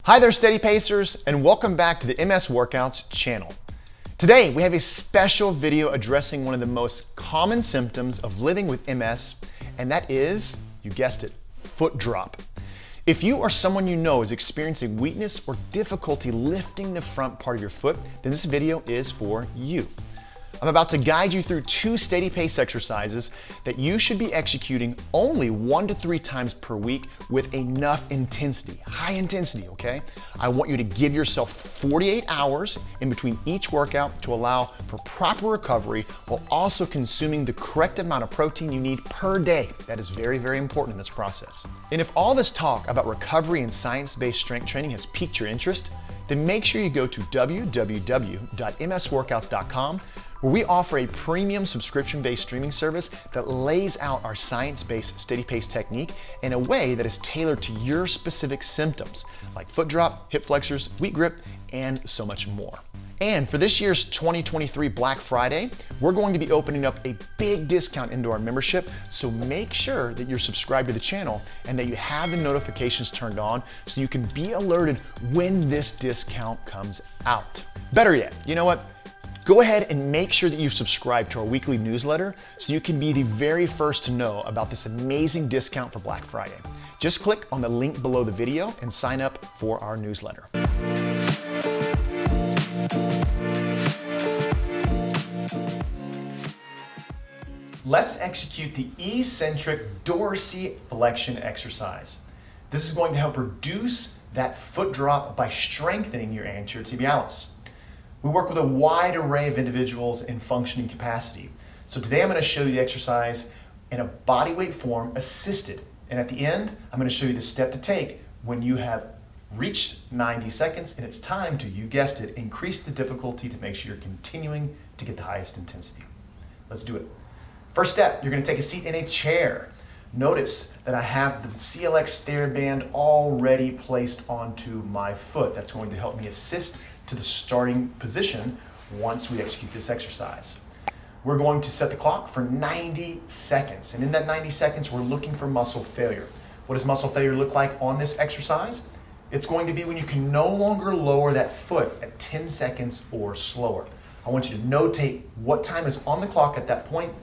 Hi there, Steady Pacers, and welcome back to the MS Workouts channel. Today, we have a special video addressing one of the most common symptoms of living with MS, and that is, you guessed it, foot drop. If you or someone you know is experiencing weakness or difficulty lifting the front part of your foot, then this video is for you. I'm about to guide you through 2 steady pace exercises that you should be executing only 1 to 3 times per week with enough intensity, high intensity, okay? I want you to give yourself 48 hours in between each workout to allow for proper recovery while also consuming the correct amount of protein you need per day. That is very, very important in this process. And if all this talk about recovery and science-based strength training has piqued your interest, then make sure you go to www.msworkouts.com, where we offer a premium subscription-based streaming service that lays out our science-based steady pace technique in a way that is tailored to your specific symptoms, like foot drop, hip flexors, weak grip, and so much more. And for this year's 2023 Black Friday, we're going to be opening up a big discount into our membership, so make sure that you're subscribed to the channel and that you have the notifications turned on so you can be alerted when this discount comes out. Better yet, you know what? Go ahead and make sure that you've subscribed to our weekly newsletter so you can be the very first to know about this amazing discount for Black Friday. Just click on the link below the video and sign up for our newsletter. Let's execute the Eccentric Dorsi Flexion exercise. This is going to help reduce that foot drop by strengthening your anterior tibialis. We work with a wide array of individuals in functioning capacity. So today I'm going to show you the exercise in a bodyweight form assisted. And at the end, I'm going to show you the step to take when you have reached 90 seconds and it's time to, you guessed it, increase the difficulty to make sure you're continuing to get the highest intensity. Let's do it. First step, you're going to take a seat in a chair. Notice that I have the CLX TheraBand already placed onto my foot. That's going to help me assist to the starting position once we execute this exercise. We're going to set the clock for 90 seconds. And in that 90 seconds, we're looking for muscle failure. What does muscle failure look like on this exercise? It's going to be when you can no longer lower that foot at 10 seconds or slower. I want you to notate what time is on the clock at that point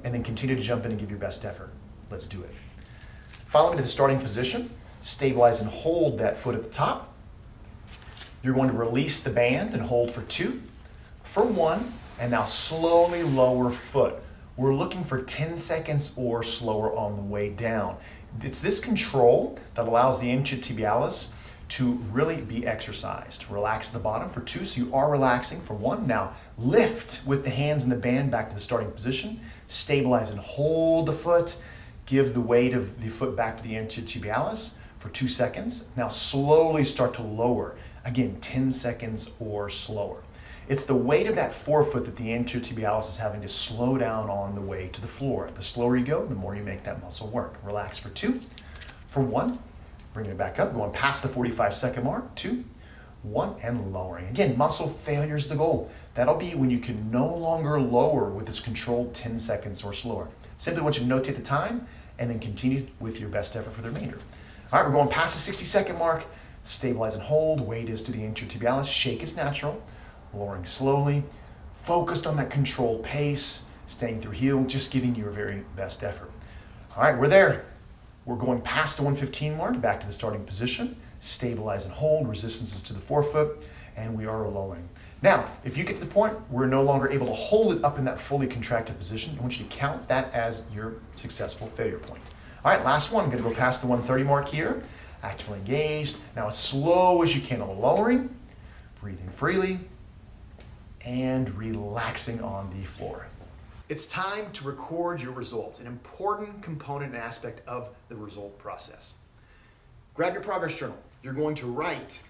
and then continue to jump in and give your best effort. Let's do it. Follow me to the starting position. Stabilize and hold that foot at the top. You're going to release the band and hold for 2, for 1, and now slowly lower foot. We're looking for 10 seconds or slower on the way down. It's this control that allows the anterior tibialis to really be exercised. Relax the bottom for 2, so you are relaxing for 1. Now lift with the hands and the band back to the starting position. Stabilize and hold the foot. Give the weight of the foot back to the anterior tibialis for 2 seconds. Now slowly start to lower. Again, 10 seconds or slower. It's the weight of that forefoot that the anterior tibialis is having to slow down on the way to the floor. The slower you go, the more you make that muscle work. Relax for 2, for 1, bringing it back up, going past the 45-second mark, 2, 1, and lowering. Again, muscle failure is the goal. That'll be when you can no longer lower with this controlled 10 seconds or slower. Simply want you to notate the time and then continue with your best effort for the remainder. All right, we're going past the 60-second mark. Stabilize and hold, weight is to the anterior tibialis, shake is natural, lowering slowly, focused on that controlled pace, staying through heel, just giving you your very best effort. All right, we're there. We're going past the 115 mark, back to the starting position, stabilize and hold, resistance is to the forefoot, and we are lowering. Now, if you get to the point where we're no longer able to hold it up in that fully contracted position, I want you to count that as your successful failure point. All right, last one, I'm gonna go past the 130 mark here. Actively engaged. Now as slow as you can on the lowering, breathing freely, and relaxing on the floor. It's time to record your results, an important component and aspect of the result process. Grab your progress journal. You're going to write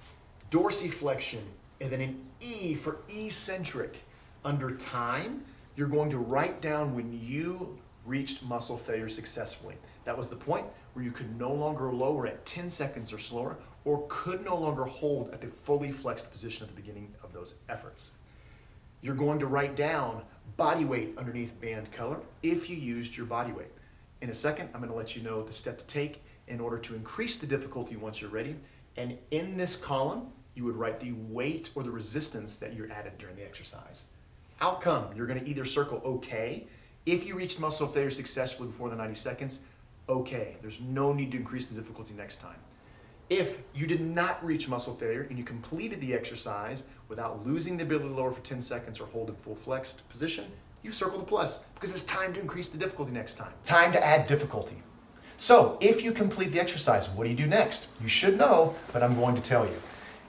Dorsi Flexion and then an E for eccentric. Under time, you're going to write down when you reached muscle failure successfully. That was the point where you could no longer lower at 10 seconds or slower, or could no longer hold at the fully flexed position at the beginning of those efforts. You're going to write down body weight underneath band color if you used your body weight. In a second, I'm going to let you know the step to take in order to increase the difficulty once you're ready And in this column, you would write the weight or the resistance that you added during the exercise. Outcome, you're gonna either circle okay. If you reached muscle failure successfully before the 90 seconds, okay. There's no need to increase the difficulty next time. If you did not reach muscle failure and you completed the exercise without losing the ability to lower for 10 seconds or hold in full flexed position, you circle the plus because it's time to increase the difficulty next time. Time to add difficulty. So if you complete the exercise, what do you do next? You should know, but I'm going to tell you.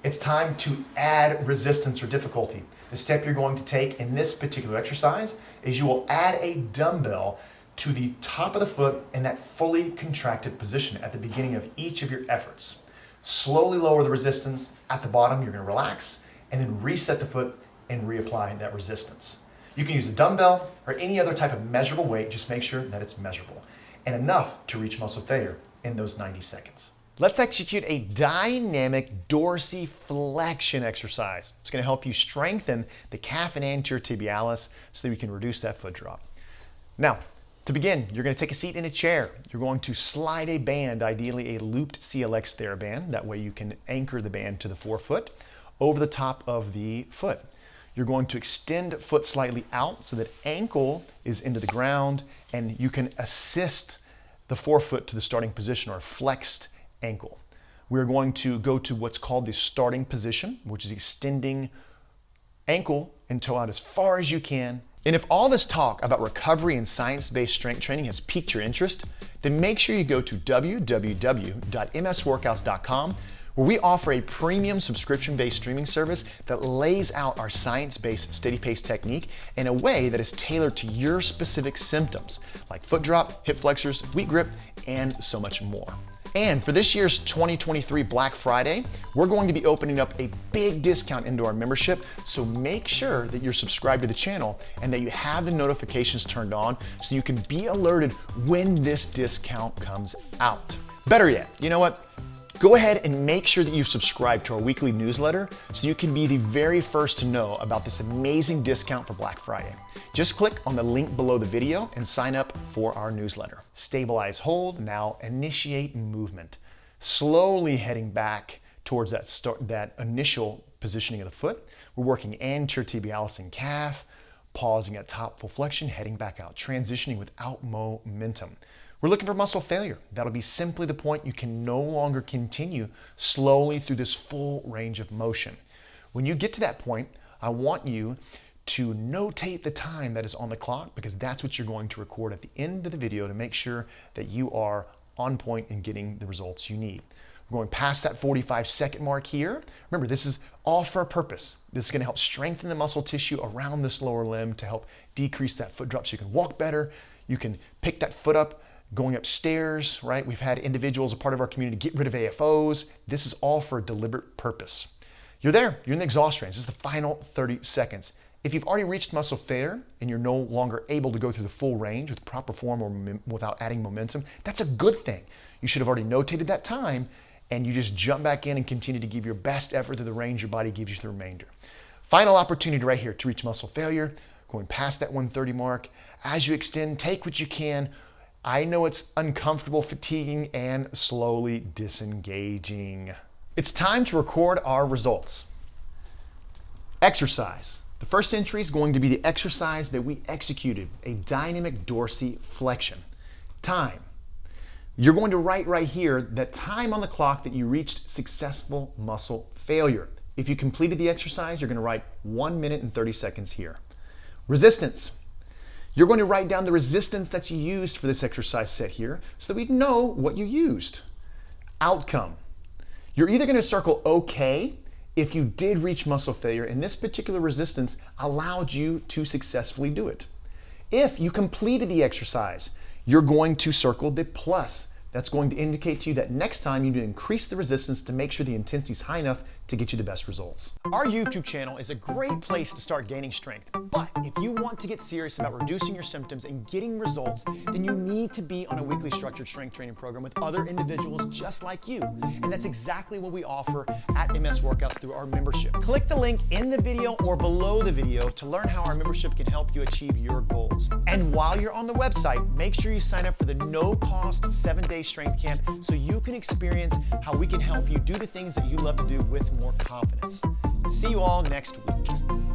It's time to add resistance or difficulty. The step you're going to take in this particular exercise is you will add a dumbbell to the top of the foot in that fully contracted position at the beginning of each of your efforts. Slowly lower the resistance. At the bottom, you're going to relax and then reset the foot and reapply that resistance. You can use a dumbbell or any other type of measurable weight. Just make sure that it's measurable and enough to reach muscle failure in those 90 seconds. Let's execute a Dynamic Dorsi Flexion exercise. It's going to help you strengthen the calf and anterior tibialis so that we can reduce that foot drop. Now, to begin, you're going to take a seat in a chair. You're going to slide a band, ideally a looped CLX TheraBand. That way you can anchor the band to the forefoot over the top of the foot. You're going to extend foot slightly out so that ankle is into the ground and you can assist the forefoot to the starting position or flexed ankle. We're going to go to what's called the starting position, which is extending ankle and toe out as far as you can. And if all this talk about recovery and science-based strength training has piqued your interest, then make sure you go to www.msworkouts.com, where we offer a premium subscription-based streaming service that lays out our science-based steady pace technique in a way that is tailored to your specific symptoms, like foot drop, hip flexors, weak grip, and so much more. And for this year's 2023 Black Friday, we're going to be opening up a big discount into our membership, so make sure that you're subscribed to the channel and that you have the notifications turned on so you can be alerted when this discount comes out. Better yet, you know what? Go ahead and make sure that you've subscribed to our weekly newsletter so you can be the very first to know about this amazing discount for Black Friday. Just click on the link below the video and sign up for our newsletter. Stabilize, hold, now initiate movement. Slowly heading back towards that initial positioning of the foot. We're working anterior tibialis and calf, pausing at top full flexion, heading back out, transitioning without momentum. We're looking for muscle failure. That'll be simply the point you can no longer continue slowly through this full range of motion. When you get to that point, I want you to notate the time that is on the clock because that's what you're going to record at the end of the video to make sure that you are on point in getting the results you need. We're going past that 45-second mark here. Remember, this is all for a purpose. This is going to help strengthen the muscle tissue around this lower limb to help decrease that foot drop so you can walk better. You can pick that foot up going upstairs, right? We've had individuals, a part of our community, get rid of AFOs. This is all for a deliberate purpose. You're there, you're in the exhaust range. This is the final 30 seconds. If you've already reached muscle failure and you're no longer able to go through the full range with proper form or without adding momentum, that's a good thing. You should have already notated that time and you just jump back in and continue to give your best effort to the range your body gives you the remainder. Final opportunity right here to reach muscle failure, going past that 130 mark. As you extend, take what you can. I know it's uncomfortable, fatiguing, and slowly disengaging. It's time to record our results. Exercise. The first entry is going to be the exercise that we executed, a Dynamic Dorsi Flexion. Time. You're going to write right here the time on the clock that you reached successful muscle failure. If you completed the exercise, you're going to write 1 minute and 30 seconds here. Resistance. You're going to write down the resistance that you used for this exercise set here so that we know what you used. Outcome. You're either going to circle okay if you did reach muscle failure and this particular resistance allowed you to successfully do it. If you completed the exercise, you're going to circle the plus. That's going to indicate to you that next time you need to increase the resistance to make sure the intensity is high enough to get you the best results. Our YouTube channel is a great place to start gaining strength, but if you want to get serious about reducing your symptoms and getting results, then you need to be on a weekly structured strength training program with other individuals just like you. And that's exactly what we offer at MS Workouts through our membership. Click the link in the video or below the video to learn how our membership can help you achieve your goals. And while you're on the website, make sure you sign up for the no-cost 7-day 3-day strength camp so you can experience how we can help you do the things that you love to do with more confidence. See you all next week.